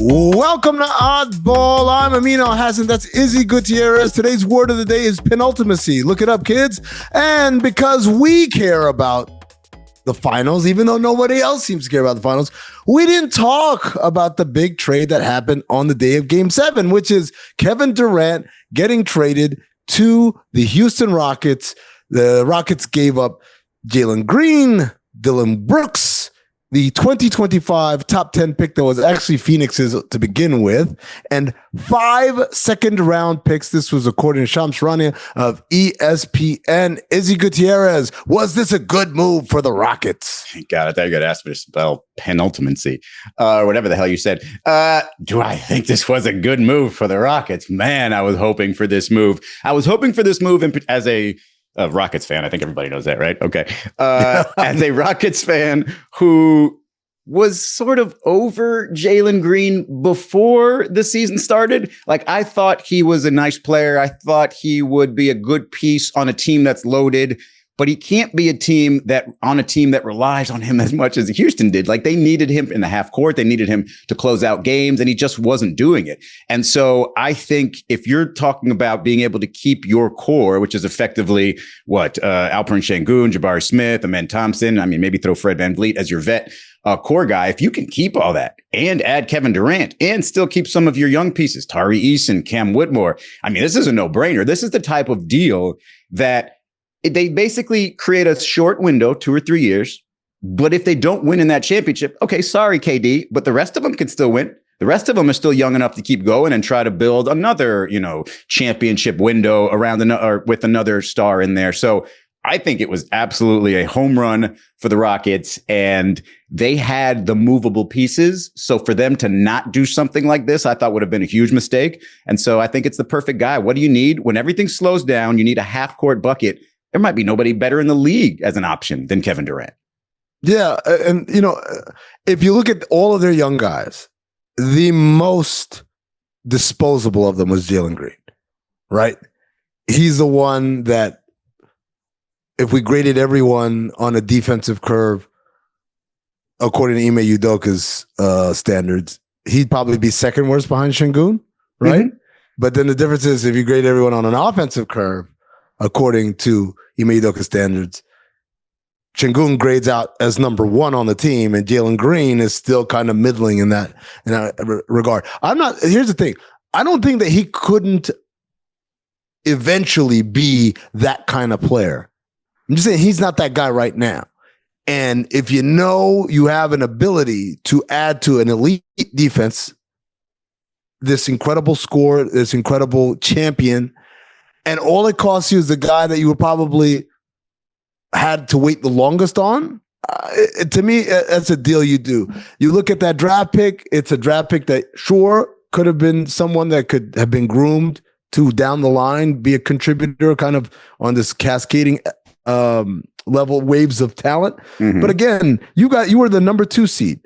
Welcome to Oddball. I'm Amino Hassan. That's Izzy Gutierrez. Today's word of the day is penultimacy. Look it up, kids. And because we care about the finals, even though nobody else seems to care about the finals, we didn't talk about the big trade that happened on the day of Game 7, which is Kevin Durant getting traded to the Houston Rockets. The Rockets gave up Jalen Green, Dillon Brooks, the 2025 top 10 pick that was actually Phoenix's to begin with, and 5 second-round picks. This was according to Shams Charania of ESPN. Izzy Gutierrez, was this a good move for the Rockets? God, I thought you were going to ask me to spell penultimacy, or whatever the hell you said. Do I think this was a good move for the Rockets? Man, I was hoping for this move. As a Rockets fan. I think everybody knows that, right? Okay. As a Rockets fan who was sort of over Jalen Green before the season started, like I thought he was a nice player. I thought he would be a good piece on a team that's loaded, but he can't be a team that relies on him as much as Houston did. Like they needed him in the half court. They needed him to close out games, and he just wasn't doing it. And so I think if you're talking about being able to keep your core, which is effectively Alperen Sengun, Jabari Smith, Amen Thompson, I mean, maybe throw Fred VanVleet as your vet core guy. If you can keep all that and add Kevin Durant and still keep some of your young pieces, Tari Eason, Cam Whitmore, I mean, this is a no-brainer. This is the type of deal that they basically create a short window, 2 or 3 years. But if they don't win in that championship, okay, sorry, KD, but the rest of them can still win. The rest of them are still young enough to keep going and try to build another, championship window around or with another star in there. So I think it was absolutely a home run for the Rockets, and they had the movable pieces. So for them to not do something like this, I thought would have been a huge mistake. And so I think it's the perfect guy. What do you need? When everything slows down, you need a half-court bucket. There might be nobody better in the league as an option than Kevin Durant. Yeah. And, if you look at all of their young guys, the most disposable of them was Jalen Green, right? He's the one that if we graded everyone on a defensive curve, according to Ime Udoka's standards, he'd probably be second worst behind Sengun, right? Mm-hmm. But then the difference is if you grade everyone on an offensive curve, according to Ime Udoka standards, Sengun grades out as number 1 on the team, and Jalen Green is still kind of middling in that regard. Here's the thing. I don't think that he couldn't eventually be that kind of player. I'm just saying he's not that guy right now. And if you have an ability to add to an elite defense, this incredible scorer, this incredible champion, and all it costs you is the guy that you would probably had to wait the longest on. To me, that's a deal you do. You look at that draft pick, it's a draft pick that sure could have been someone that could have been groomed to down the line, be a contributor kind of on this cascading level waves of talent. Mm-hmm. But again, you were the number 2 seed.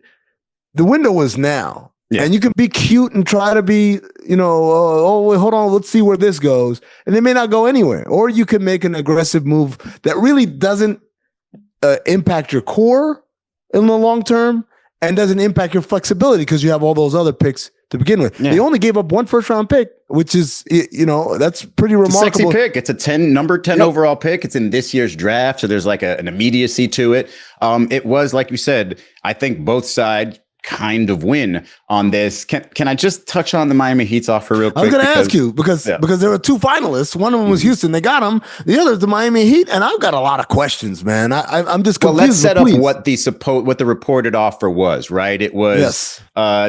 The window was now. Yeah. And you can be cute and try to be, wait, hold on, let's see where this goes. And it may not go anywhere. Or you can make an aggressive move that really doesn't impact your core in the long term and doesn't impact your flexibility because you have all those other picks to begin with. Yeah. They only gave up 1 first-round pick, which is, that's pretty remarkable. It's a sexy pick. It's a number 10 overall pick. It's in this year's draft, so there's like an immediacy to it. It was, like you said, I think both sides kind of win on this. Can I just touch on the Miami Heat's offer real quick? I was going to ask you because there were 2 finalists. One of them was Houston. They got him. The other is the Miami Heat, and I've got a lot of questions, man. I'm just confused. Well, let's set up what the reported offer was. Right? It was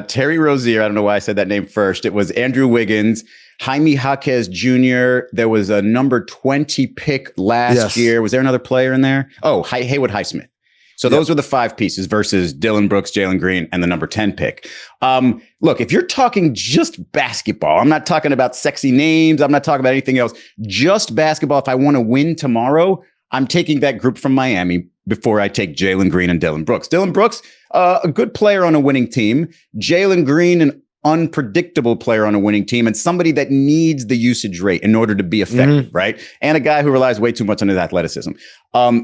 Terry Rozier. I don't know why I said that name first. It was Andrew Wiggins, Jaime Jaquez Jr. There was a number 20 pick last year. Was there another player in there? Oh, Haywood Highsmith. So those were the 5 pieces versus Dillon Brooks, Jalen Green, and the number 10 pick. Look, if you're talking just basketball, I'm not talking about sexy names. I'm not talking about anything else. Just basketball. If I want to win tomorrow, I'm taking that group from Miami before I take Jalen Green and Dillon Brooks. Dillon Brooks, a good player on a winning team. Jalen Green, an unpredictable player on a winning team and somebody that needs the usage rate in order to be effective, right? And a guy who relies way too much on his athleticism.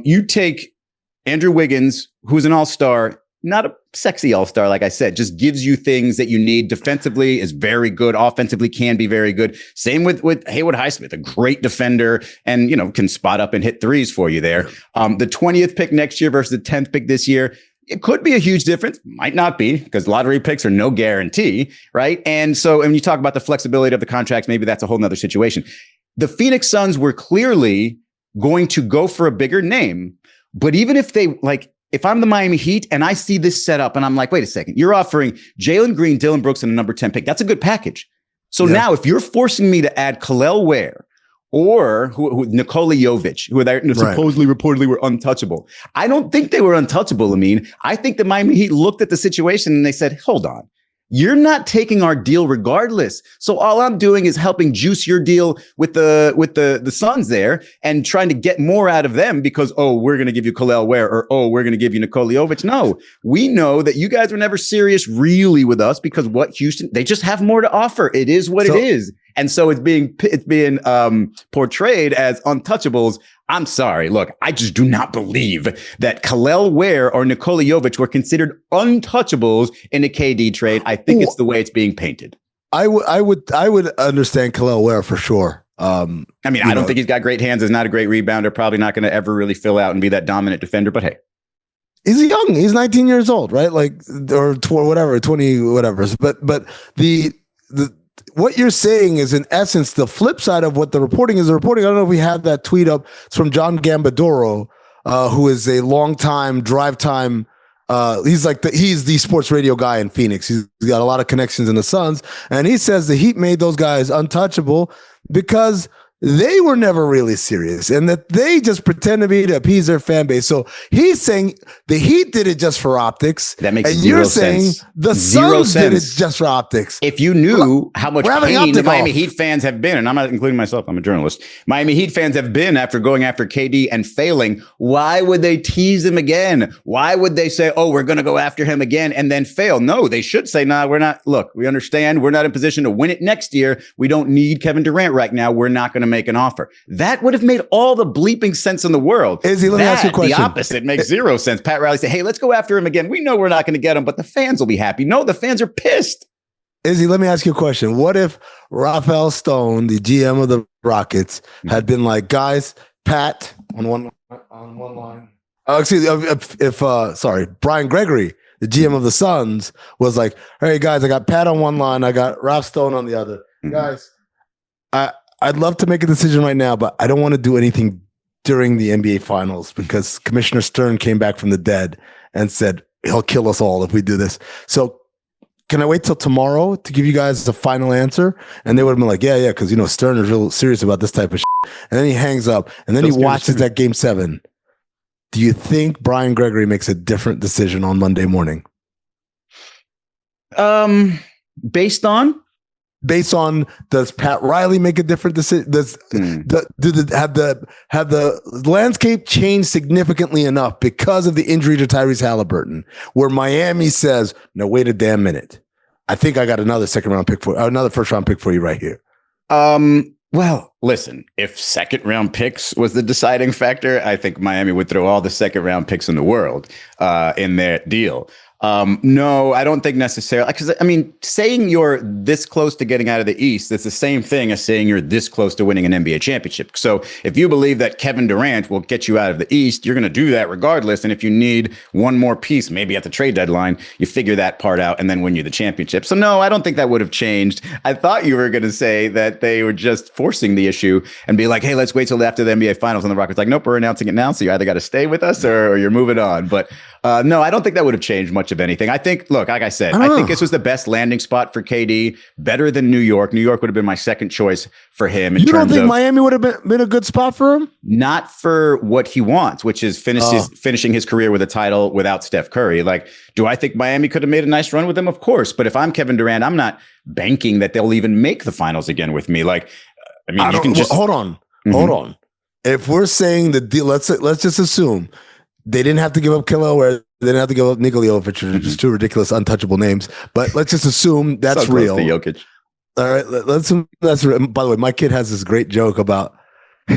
You take Andrew Wiggins, who's an all-star, not sexy all-star, like I said, just gives you things that you need. Defensively is very good. Offensively can be very good. Same with Haywood Highsmith, a great defender and, can spot up and hit threes for you there. The 20th pick next year versus the 10th pick this year, it could be a huge difference. Might not be, because lottery picks are no guarantee, right? And so, and you talk about the flexibility of the contracts, maybe that's a whole nother situation. The Phoenix Suns were clearly going to go for a bigger name, but even if they if I'm the Miami Heat and I see this setup and I'm like, wait a second, you're offering Jalen Green, Dillon Brooks, and a number 10 pick. That's a good package. So now if you're forcing me to add Kel'el Ware or who Nikola Jovic, who supposedly reportedly were untouchable. I don't think they were untouchable, Amin. I think the Miami Heat looked at the situation and they said, hold on. You're not taking our deal regardless. So all I'm doing is helping juice your deal with the Suns there and trying to get more out of them because, we're going to give you Kel'el Ware or, we're going to give you Nikola Jovic. No, we know that you guys were never serious really with us because they just have more to offer. It is what it is. And so it's being portrayed as untouchables. I'm sorry. Look, I just do not believe that Kel'el Ware or Nikola Jovic were considered untouchables in the KD trade. I think it's the way it's being painted. I would understand Kel'el Ware for sure. I don't think he's got great hands. He's not a great rebounder. Probably not going to ever really fill out and be that dominant defender. But hey, he's young. He's 19 years old, right? Or 20 whatever. But the what you're saying is, in essence, the flip side of what the reporting is. The reporting, I don't know if we have that tweet up. It's from John Gambadoro, who is a longtime drive time. He's the sports radio guy in Phoenix. He's got a lot of connections in the Suns. And he says the Heat made those guys untouchable because they were never really serious and that they just pretend to appease their fan base. So he's saying the Heat did it just for optics. That makes zero sense. And you're saying the Suns did it just for optics. If you knew how much pain the Miami Heat fans have been, and I'm not including myself, I'm a journalist. Miami Heat fans have been after going after KD and failing. Why would they tease him again? Why would they say, we're going to go after him again and then fail? No, they should say, we're not. Look, we understand we're not in position to win it next year. We don't need Kevin Durant right now. We're not going to make an offer. That would have made all the bleeping sense in the world. Izzy, let me ask you a question. The opposite makes zero sense. Pat Riley said, hey, let's go after him again. We know we're not going to get him, but the fans will be happy. No, the fans are pissed. Izzy, let me ask you a question. What if Rafael Stone, the GM of the Rockets, had been like, guys, Pat on one line. Brian Gregory, the GM of the Suns, was like, hey guys, I got Pat on one line, I got Ralph Stone on the other. Guys, I'd love to make a decision right now, but I don't want to do anything during the NBA Finals because Commissioner Stern came back from the dead and said he'll kill us all if we do this. So can I wait till tomorrow to give you guys the final answer? And they would have been like, yeah, because Stern is real serious about this type of shit. And then he hangs up and then he watches that Game 7. Do you think Brian Gregory makes a different decision on Monday morning? Based on, does Pat Riley make a different decision? Have the landscape changed significantly enough because of the injury to Tyrese Halliburton, where Miami says, "No, wait a damn minute. I think I got another first round pick for you right here." Well, listen, if second round picks was the deciding factor, I think Miami would throw all the second round picks in the world in their deal. No, I don't think necessarily, because saying you're this close to getting out of the East, it's the same thing as saying you're this close to winning an NBA championship. So if you believe that Kevin Durant will get you out of the East, you're going to do that regardless. And if you need one more piece, maybe at the trade deadline, you figure that part out and then win you the championship. So no, I don't think that would have changed. I thought you were going to say that they were just forcing the issue and be like, hey, let's wait till after the NBA Finals. And the Rockets like, nope, we're announcing it now. So you either got to stay with us or you're moving on. But no, I don't think that would have changed much of anything. I think, look, like I said, I think this was the best landing spot for KD, better than New York. New York would have been my second choice for him. You don't think Miami would have been a good spot for him? Not for what he wants, which is finishing his career with a title without Steph Curry. Like, do I think Miami could have made a nice run with him? Of course. But if I'm Kevin Durant, I'm not banking that they'll even make the finals again with me. Like, you can just hold on. If we're saying the deal, let's just assume they didn't have to give up Kel'el, where they didn't have to give up Nikola Jovic, which are just two ridiculous, untouchable names. But let's just assume that's real. Jokic. All right, let's assume that's real. By the way, my kid has this great joke about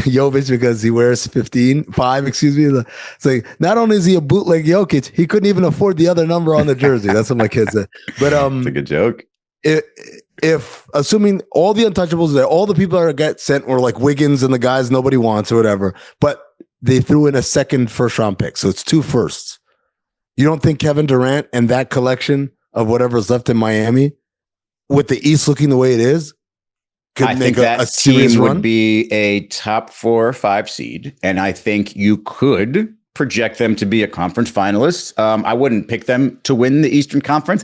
Jovic because he wears 5, excuse me. It's like, not only is he a bootleg Jokic, he couldn't even afford the other number on the jersey. That's what my kid said. But it's a good joke. If assuming all the untouchables, all the people that get sent were like Wiggins and the guys nobody wants or whatever, but they threw in a second first-round pick, so it's 2 firsts. You don't think Kevin Durant and that collection of whatever's left in Miami, with the East looking the way it is, I think that team would be a top 4 or 5 seed, and I think you could project them to be a conference finalist. I wouldn't pick them to win the Eastern Conference.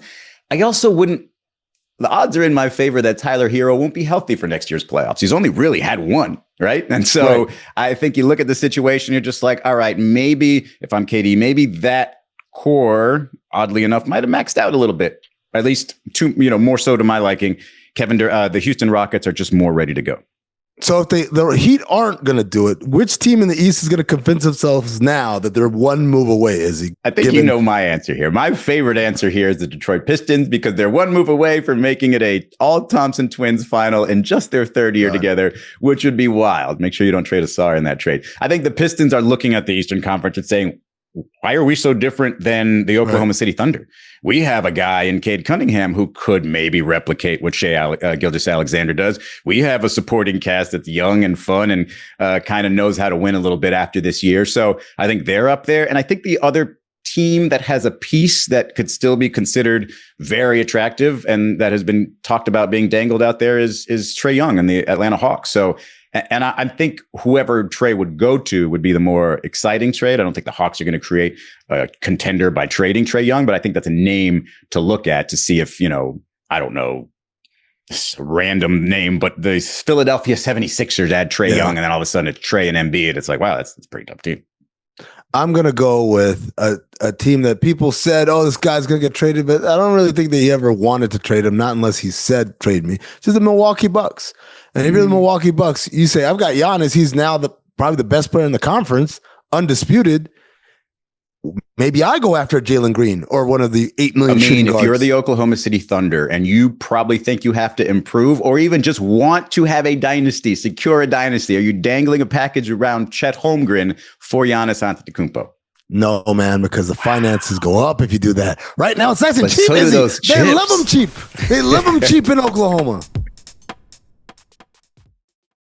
I also wouldn't. The odds are in my favor that Tyler Hero won't be healthy for next year's playoffs. He's only really had 1, right? And so I think you look at the situation, you're just like, all right, maybe if I'm KD, maybe that core, oddly enough, might have maxed out a little bit, at least more so to my liking. The Houston Rockets are just more ready to go. So if the Heat aren't going to do it, which team in the East is going to convince themselves now that they're 1 move away? I think you know my answer here. My favorite answer here is the Detroit Pistons because they're 1 move away from making it a all Thompson twins final in just their 3rd year together, which would be wild. Make sure you don't trade Asar in that trade. I think the Pistons are looking at the Eastern Conference and saying, why are we so different than the Oklahoma City Thunder? We have a guy in Cade Cunningham who could maybe replicate what Shai Gilgeous-Alexander does. We have a supporting cast that's young and fun and kind of knows how to win a little bit after this year. So I think they're up there. And I think the other team that has a piece that could still be considered very attractive and that has been talked about being dangled out there is Trae Young and the Atlanta Hawks. So and I think whoever Trae would go to would be the more exciting trade. I don't think the Hawks are going to create a contender by trading Trae Young, but I think that's a name to look at to see if, I don't know, a random name, but the Philadelphia 76ers add Trae Young, and then all of a sudden it's Trae and Embiid. It's like, wow, that's a pretty tough team. I'm going to go with a team that people said, oh, this guy's going to get traded, but I don't really think that he ever wanted to trade him, not unless he said trade me. Just the Milwaukee Bucks. And if you're the Milwaukee Bucks, you say, I've got Giannis. He's now probably the best player in the conference, undisputed. Maybe I go after Jalen Green or one of the 8 million shooting guards. If you're the Oklahoma City Thunder and you probably think you have to improve or even just want to have a dynasty, secure a dynasty, are you dangling a package around Chet Holmgren for Giannis Antetokounmpo? No, man, because the finances go up if you do that. Right now, it's nice and cheap. So They love them cheap. They love them cheap in Oklahoma.